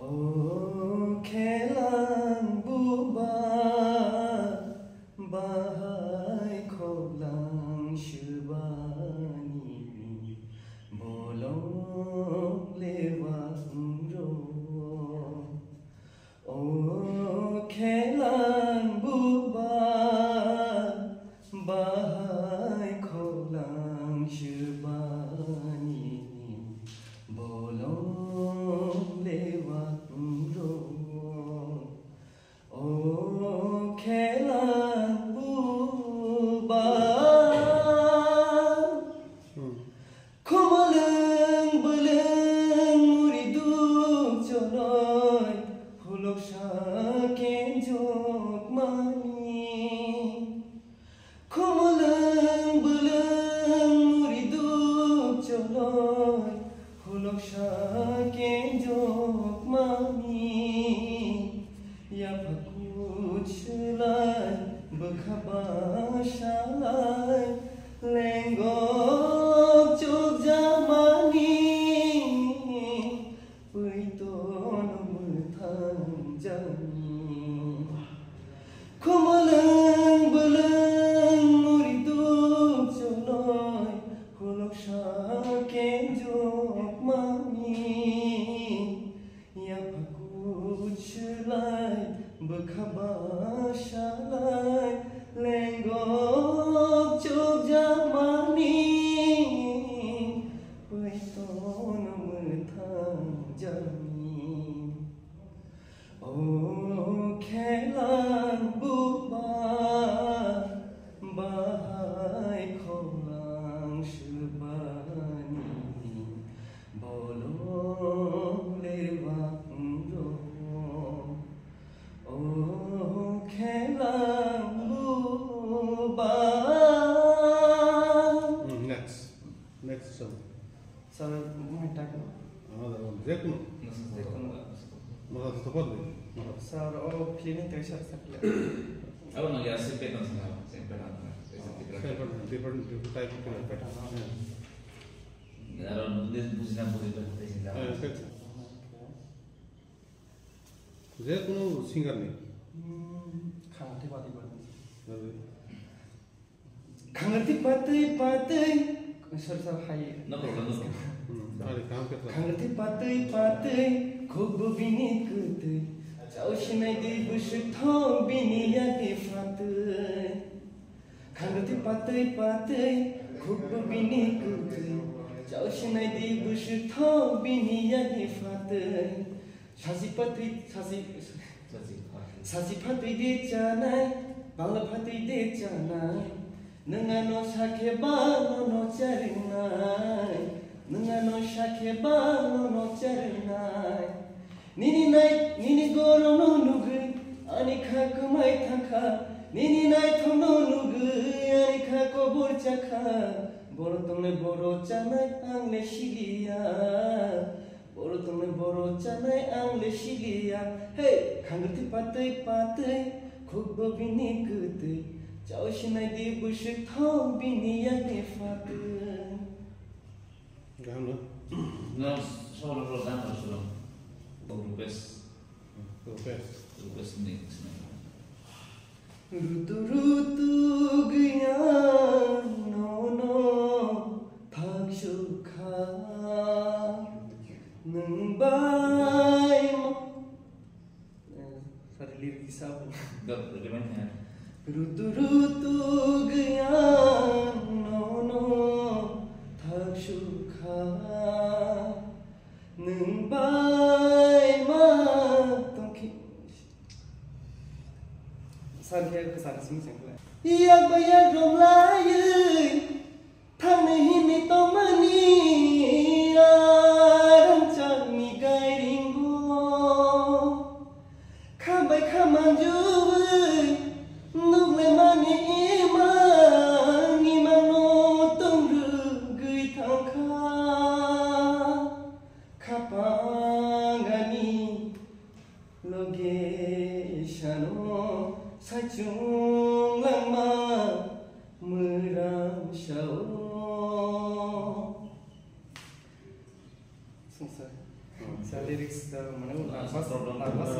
O khelang buba bahai kholang shubani bolong lewang ro. O khelang buba bahai kholang shubani bolong lewang ro. O khelang buba khomaleng beleng muriduk joloi hulok shaken jok mani. Khomaleng beleng muriduk joloi hulok shaken jok mani. Ya pakut shelai bekhaba shalai lenggok jok jamani puiton muthang jani. Khomaleng beleng muriduk joloi hulok shaken jok mani. Ya pakut shelai bekhaba shalai lenggok jok jamani puiton muthang jani. O khelang buba bahai kholang shubani bolong lewang ro. O khelang buba. Next song. Sorry, my tag. Another one. Zekun. Masa tepat deh. Sir, oh, cleaning texture sakla. Aku nak lihat sempit nasi lah, sempit lah. Different type of pattern. Kalau dia buzinan buzinan. Zekun singer nih. Khangarti patai patai. Sir, hai. No problem. Khangarti patai patai. Khub bini kutai. Jauh sinai di busuk thong bini ya di fatai. Khangarti patai patai. Khub bini kutai. Jauh sinai di busuk thong bini ya di fatai. Sasi patai sasi patai de janai. Bangla patai de janai. Nengano sakhe bano no charinai. Nengano sakhe bano no charinai. Nini nai nini goro no nugui ani kha kumai thakha. Nini nai thom no nugui ani kha kobor chakha. Boro tongne boro chanai angle shilia. Boro tongne boro chanai angle shilia. Hey, khangarti patai patai khub bini kutai. Jauh sinai di busuk thong bini ya di fatai. Gak No, solo rodando solo. Rupes next. Rutu rutu gaya no no thak shukha nung bai mo. Sorry, lirik isap. Gak bagaimana? Rutu rutu gaya no no thak shukha nung bai ma tongki. Sanjay kesana sini sengkla. Iya bayar dong layu, thang nahi ni tomani rancang ni gairingo. Kabai kamanju, nugle mani iman no tongru gui tangka. Kapangani loge shano. Sajung lama merang माने लार्भास